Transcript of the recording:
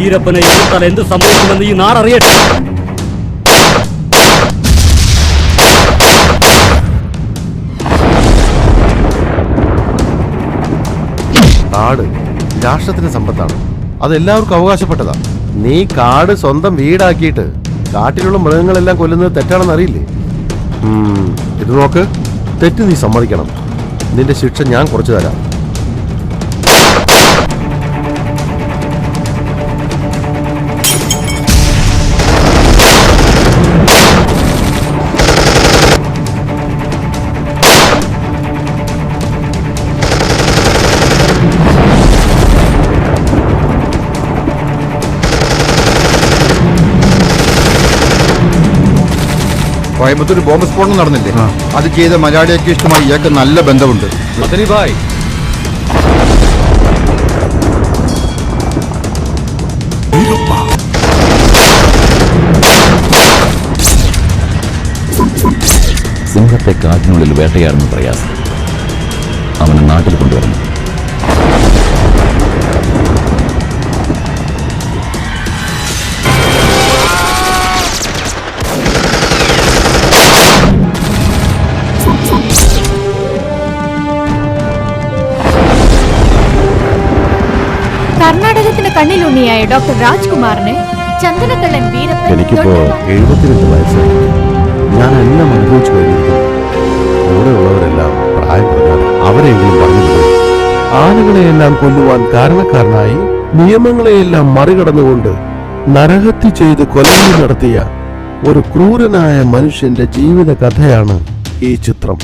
വീരപ്പനെ എതിർത്താൽ എന്ത് സംഭവിക്കുമെന്ന് ഈ നാടറിയട്ടെ. കാട് രാഷ്ട്രത്തിന് സമ്പത്താണ്, അതെല്ലാവർക്കും അവകാശപ്പെട്ടതാ. നീ കാട് സ്വന്തം വീടാക്കിയിട്ട് കാട്ടിലുള്ള മൃഗങ്ങളെല്ലാം കൊല്ലുന്നത് തെറ്റാണെന്ന് അറിയില്ലേ? ഇത് നോക്ക്, തെറ്റ് നീ സമ്മതിക്കണം. നിന്റെ ശിക്ഷ ഞാൻ കുറച്ചു തരാം. കോയമ്പത്തൂർ ബോംബ് സ്ഫോടനം നടന്നില്ലേ? അത് ചെയ്ത മലയാളി അക്യൂസ്റ്റുമായി ഇയാൾക്ക് നല്ല ബന്ധമുണ്ട്. സിംഹത്തെ കാട്ടിനുള്ളിൽ വേട്ടയാടുന്ന പ്രയാസം അവനെ നാട്ടിൽ കൊണ്ടുവരണം. കർണാടകത്തിന്റെ കണ്ണിലുണ്ണിയായ ഡോക്ടർ രാജ്കുമാറിന് ചന്ദനക്കള്ളൻ വീരപ്പൻ എനിക്കിപ്പോ 72 വയസ്സായി. ഞാൻ എല്ലാം അനുഭവിച്ചു കഴിഞ്ഞിരിക്കുന്നു. കൂടെയുള്ളവരെല്ലാം പ്രായം പറഞ്ഞാൽ അവരെങ്കിലും പറഞ്ഞിട്ടുണ്ട്. ആനകളെയെല്ലാം കൊല്ലുവാൻ കാരണക്കാരനായി നിയമങ്ങളെയെല്ലാം മറികടന്നുകൊണ്ട് നരഹത്യ ചെയ്ത് കൊലവിളി നടത്തിയ ഒരു ക്രൂരനായ മനുഷ്യന്റെ ജീവിത കഥയാണ് ഈ ചിത്രം.